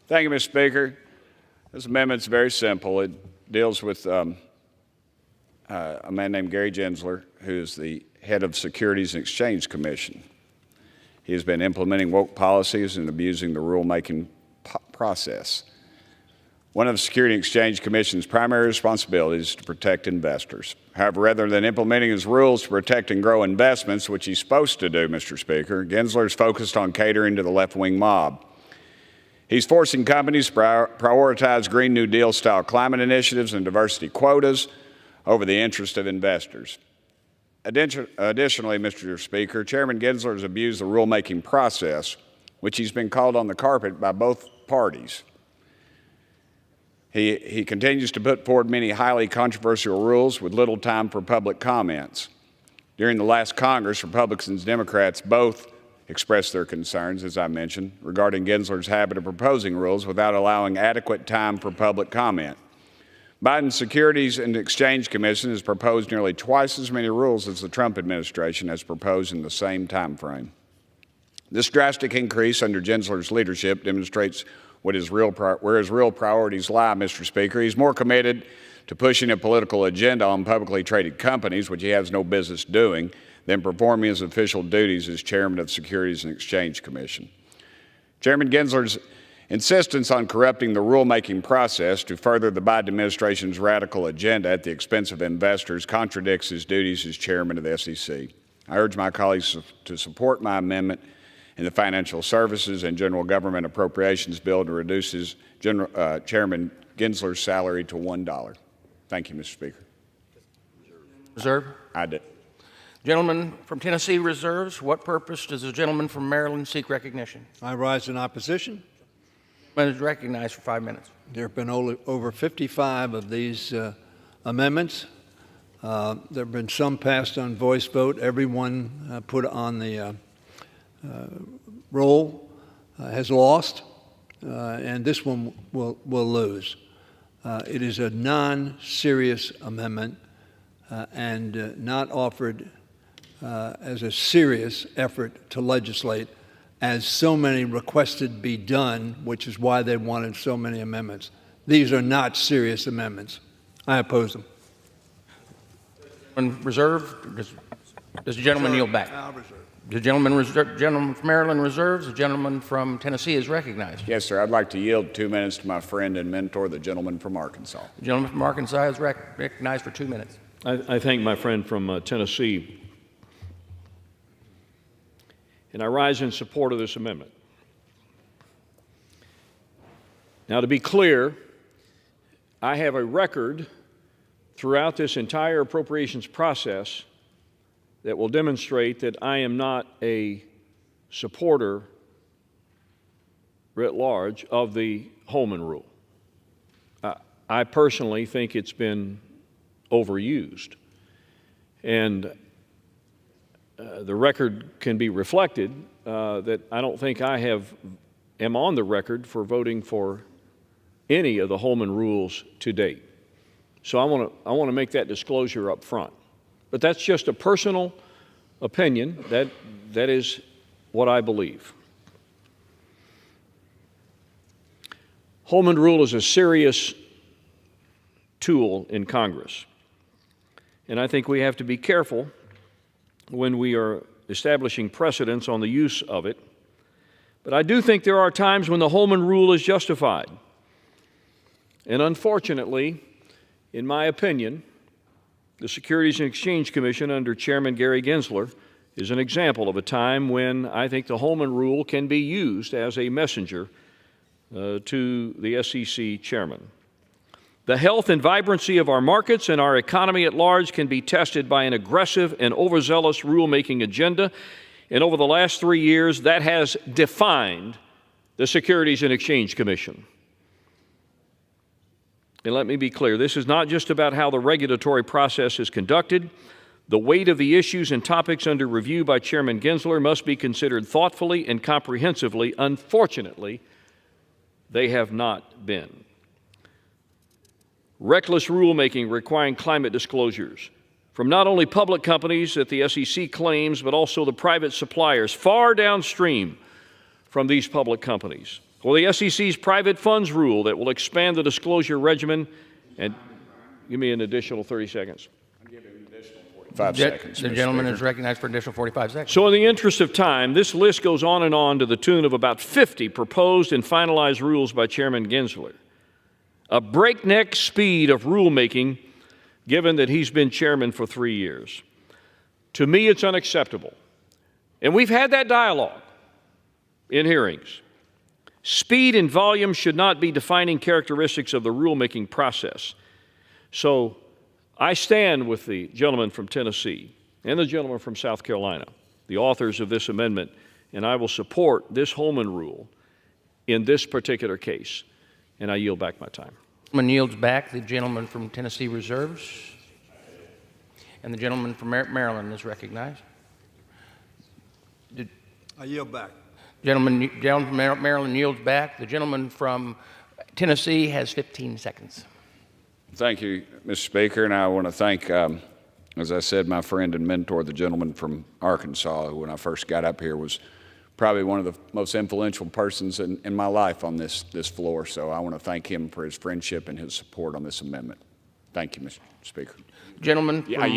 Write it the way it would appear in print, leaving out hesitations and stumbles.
Thank you, Mr. Speaker. This amendment is very simple. It deals with a man named Gary Gensler, who is the head of Securities and Exchange Commission. He has been implementing woke policies and abusing the rulemaking process. One of the Securities and Exchange Commission's primary responsibilities is to protect investors. However, rather than implementing his rules to protect and grow investments, which he's supposed to do, Mr. Speaker, Gensler is focused on catering to the left-wing mob. He's forcing companies to prioritize Green New Deal-style climate initiatives and diversity quotas over the interest of investors. Additionally, Mr. Speaker, Chairman Gensler has abused the rulemaking process, which he's been called on the carpet by both parties. He continues to put forward many highly controversial rules with little time for public comments. During the last Congress, Republicans and Democrats both expressed their concerns, as I mentioned, regarding Gensler's habit of proposing rules without allowing adequate time for public comment. Biden's Securities and Exchange Commission has proposed nearly twice as many rules as the Trump administration has proposed in the same time frame. This drastic increase under Gensler's leadership demonstrates where his real priorities lie, Mr. Speaker. He's more committed to pushing a political agenda on publicly traded companies, which he has no business doing, than performing his official duties as chairman of the Securities and Exchange Commission. Chairman Gensler's insistence on corrupting the rulemaking process to further the Biden administration's radical agenda at the expense of investors contradicts his duties as chairman of the SEC. I urge my colleagues to support my amendment in the Financial Services and General Government Appropriations Bill to reduce Chairman Gensler's salary to $1. Thank you, Mr. Speaker. Reserve? I did. Gentleman from Tennessee reserves. What purpose does the gentleman from Maryland seek recognition? I rise in opposition. The gentleman is recognized for 5 minutes. There have been over 55 of these amendments. There have been some passed on voice vote. Everyone put on the roll has lost, and this one will lose. It is a non-serious amendment and not offered as a serious effort to legislate, as so many requested be done, which is why they wanted so many amendments. These are not serious amendments. I oppose them. Reserve? Does the gentleman yield back? I'll reserve. The gentleman from Maryland reserves. The gentleman from Tennessee is recognized. Yes, sir. I'd like to yield 2 minutes to my friend and mentor, the gentleman from Arkansas. The gentleman from Arkansas is recognized for 2 minutes. I thank my friend from Tennessee, and I rise in support of this amendment. Now, to be clear, I have a record throughout this entire appropriations process that will demonstrate that I am not a supporter, writ large, of the Holman Rule. I personally think it's been overused. And the record can be reflected that I don't think I am on the record for voting for any of the Holman rules to date. So I want to make that disclosure up front. But that's just a personal opinion. That is what I believe. Holman Rule is a serious tool in Congress. And I think we have to be careful when we are establishing precedents on the use of it. But I do think there are times when the Holman Rule is justified. And unfortunately, in my opinion, the Securities and Exchange Commission under Chairman Gary Gensler is an example of a time when I think the Holman Rule can be used as a messenger to the SEC chairman. The health and vibrancy of our markets and our economy at large can be tested by an aggressive and overzealous rulemaking agenda. And over the last 3 years, that has defined the Securities and Exchange Commission. And let me be clear, this is not just about how the regulatory process is conducted. The weight of the issues and topics under review by Chairman Gensler must be considered thoughtfully and comprehensively. Unfortunately, they have not been. Reckless rulemaking requiring climate disclosures from not only public companies that the SEC claims, but also the private suppliers far downstream from these public companies. for the SEC's private funds rule that will expand the disclosure regimen and give me an additional 30 seconds. 5 seconds. The Mr. gentleman Speaker. is recognized for an additional 45 seconds. So in the interest of time, this list goes on and on to the tune of about 50 proposed and finalized rules by Chairman Gensler. A breakneck speed of rulemaking, given that he's been chairman for 3 years. To me, it's unacceptable. And we've had that dialogue in hearings. Speed and volume should not be defining characteristics of the rulemaking process. So I stand with the gentleman from Tennessee and the gentleman from South Carolina, the authors of this amendment, and I will support this Holman rule in this particular case. And I yield back my time. The gentleman yields back. The gentleman from Tennessee reserves. And the gentleman from Maryland is recognized. I yield back. Gentleman from Maryland yields back. The gentleman from Tennessee has 15 seconds. Thank you, Mr. Speaker, and I want to thank, as I said, my friend and mentor, the gentleman from Arkansas, who when I first got up here was probably one of the most influential persons in my life on this floor. So I want to thank him for his friendship and his support on this amendment. Thank you, Mr. Speaker. Gentleman from